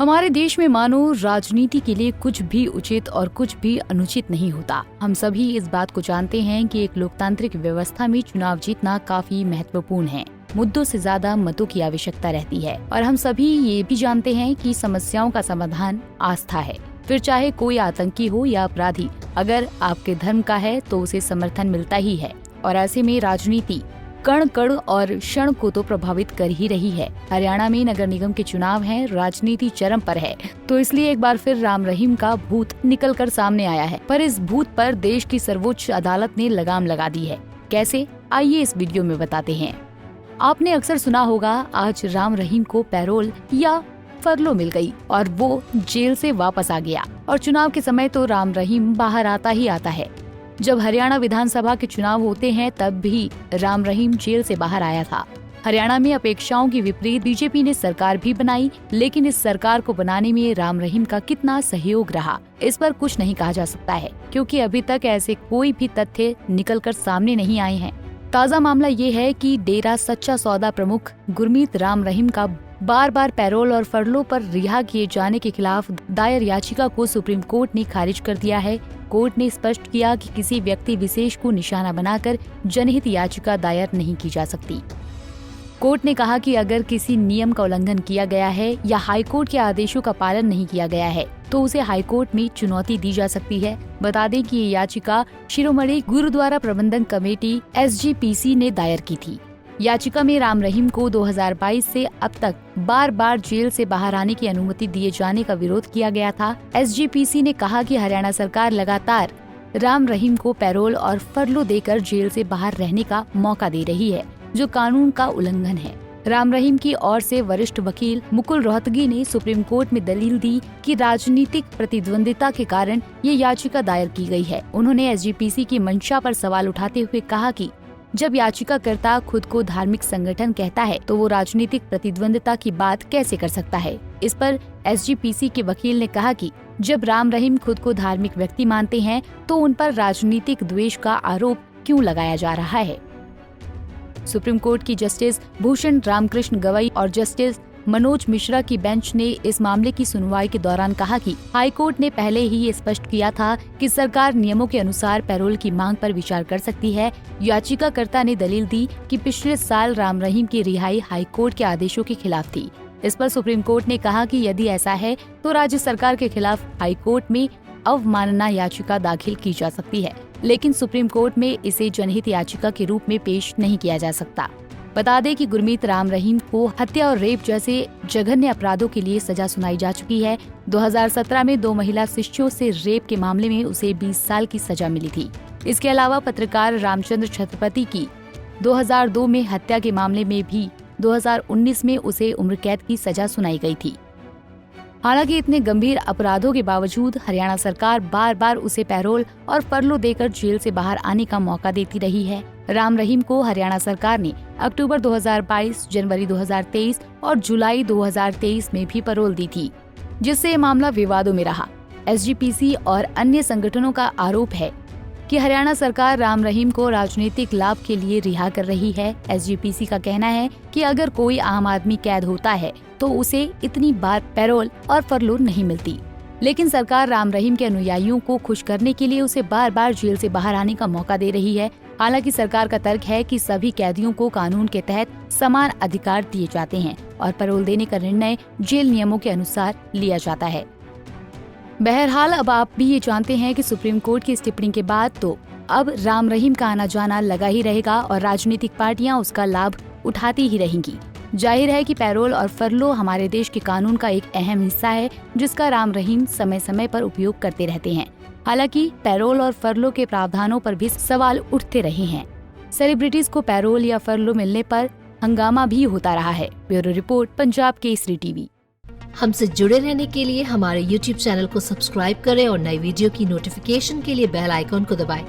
हमारे देश में मानो राजनीति के लिए कुछ भी उचित और कुछ भी अनुचित नहीं होता। हम सभी इस बात को जानते हैं कि एक लोकतांत्रिक व्यवस्था में चुनाव जीतना काफी महत्वपूर्ण है। मुद्दों से ज्यादा मतों की आवश्यकता रहती है और हम सभी ये भी जानते हैं कि समस्याओं का समाधान आस्था है। फिर चाहे कोई आतंकी हो या अपराधी, अगर आपके धर्म का है तो उसे समर्थन मिलता ही है। और ऐसे में राजनीति कण कण और क्षण को तो प्रभावित कर ही रही है। हरियाणा में नगर निगम के चुनाव हैं, राजनीति चरम पर है, तो इसलिए एक बार फिर राम रहीम का भूत निकल कर सामने आया है। पर इस भूत पर देश की सर्वोच्च अदालत ने लगाम लगा दी है। कैसे, आइए इस वीडियो में बताते हैं। आपने अक्सर सुना होगा, आज राम रहीम को पैरोल या फरलो मिल गई और वो जेल से वापस आ गया। और चुनाव के समय तो राम रहीम बाहर आता ही आता है। जब हरियाणा विधानसभा के चुनाव होते हैं तब भी राम रहीम जेल से बाहर आया था। हरियाणा में अपेक्षाओं की विपरीत बीजेपी ने सरकार भी बनाई, लेकिन इस सरकार को बनाने में राम रहीम का कितना सहयोग रहा, इस पर कुछ नहीं कहा जा सकता है, क्योंकि अभी तक ऐसे कोई भी तथ्य निकलकर सामने नहीं आए हैं। ताज़ा मामला ये है कि डेरा सच्चा सौदा प्रमुख गुरमीत राम रहीम का बार बार पैरोल और फरलो पर रिहा किए जाने के खिलाफ दायर याचिका को सुप्रीम कोर्ट ने खारिज कर दिया है। कोर्ट ने स्पष्ट किया कि किसी व्यक्ति विशेष को निशाना बनाकर जनहित याचिका दायर नहीं की जा सकती। कोर्ट ने कहा कि अगर किसी नियम का उल्लंघन किया गया है या हाईकोर्ट के आदेशों का पालन नहीं किया गया है तो उसे हाईकोर्ट में चुनौती दी जा सकती है। बता दें कि ये याचिका शिरोमणि गुरुद्वारा प्रबंधन कमेटी SGPC ने दायर की थी। याचिका में राम रहीम को 2022 से अब तक बार बार जेल से बाहर आने की अनुमति दिए जाने का विरोध किया गया था। SGPC ने कहा कि हरियाणा सरकार लगातार राम रहीम को पैरोल और फरलो देकर जेल से बाहर रहने का मौका दे रही है, जो कानून का उल्लंघन है। राम रहीम की ओर से वरिष्ठ वकील मुकुल रोहतगी ने सुप्रीम कोर्ट में दलील दी कि राजनीतिक प्रतिद्वंदिता के कारण ये याचिका दायर की गई है। उन्होंने SGPC की मंशा पर सवाल उठाते हुए कहा कि जब याचिकाकर्ता खुद को धार्मिक संगठन कहता है तो वो राजनीतिक प्रतिद्वंदिता की बात कैसे कर सकता है। इस पर SGPC के वकील ने कहा कि जब राम रहीम खुद को धार्मिक व्यक्ति मानते हैं तो उन पर राजनीतिक द्वेष का आरोप क्यों लगाया जा रहा है। सुप्रीम कोर्ट की जस्टिस भूषण रामकृष्ण गवई और जस्टिस मनोज मिश्रा की बेंच ने इस मामले की सुनवाई के दौरान कहा कि हाईकोर्ट ने पहले ही ये स्पष्ट किया था कि सरकार नियमों के अनुसार पैरोल की मांग पर विचार कर सकती है। याचिकाकर्ता ने दलील दी कि पिछले साल राम रहीम की रिहाई हाईकोर्ट के आदेशों के खिलाफ थी। इस पर सुप्रीम कोर्ट ने कहा कि यदि ऐसा है तो राज्य सरकार के खिलाफ हाईकोर्ट में अवमानना याचिका दाखिल की जा सकती है, लेकिन सुप्रीम कोर्ट में इसे जनहित याचिका के रूप में पेश नहीं किया जा सकता। बता दें कि गुरमीत राम रहीम को हत्या और रेप जैसे जघन्य अपराधों के लिए सजा सुनाई जा चुकी है। 2017 में 2 महिला शिष्यों से रेप के मामले में उसे 20 साल की सजा मिली थी। इसके अलावा पत्रकार रामचंद्र छत्रपति की 2002 में हत्या के मामले में भी 2019 में उसे उम्र कैद की सजा सुनाई गई थी। हालांकि इतने गंभीर अपराधों के बावजूद हरियाणा सरकार बार बार उसे पैरोल और फरलो देकर जेल से बाहर आने का मौका देती रही है। राम रहीम को हरियाणा सरकार ने अक्टूबर 2022, जनवरी 2023 और जुलाई 2023 में भी पैरोल दी थी, जिससे ये मामला विवादों में रहा। SGPC और अन्य संगठनों का आरोप है कि हरियाणा सरकार राम रहीम को राजनीतिक लाभ के लिए रिहा कर रही है। SGPC का कहना है कि अगर कोई आम आदमी कैद होता है तो उसे इतनी बार पैरोल और फरलो नहीं मिलती, लेकिन सरकार राम रहीम के अनुयायियों को खुश करने के लिए उसे बार बार जेल से बाहर आने का मौका दे रही है। हालांकि सरकार का तर्क है कि सभी कैदियों को कानून के तहत समान अधिकार दिए जाते हैं और पैरोल देने का निर्णय जेल नियमों के अनुसार लिया जाता है। बहरहाल अब आप भी ये जानते हैं कि सुप्रीम कोर्ट की इस टिप्पणी के बाद तो अब राम रहीम का आना जाना लगा ही रहेगा और राजनीतिक पार्टियां उसका लाभ उठाती ही रहेंगी। जाहिर है कि पैरोल और फरलो हमारे देश के कानून का एक अहम हिस्सा है, जिसका राम रहीम समय समय पर उपयोग करते रहते हैं। हालांकि पैरोल और फरलो के प्रावधानों पर भी सवाल उठते रहे हैं। सेलिब्रिटीज को पैरोल या फरलो मिलने पर हंगामा भी होता रहा है। Bureau report, Punjab Kesari TV. हमसे जुड़े रहने के लिए हमारे YouTube चैनल को सब्सक्राइब करें और नई वीडियो की नोटिफिकेशन के लिए बेल आइकॉन को दबाएं।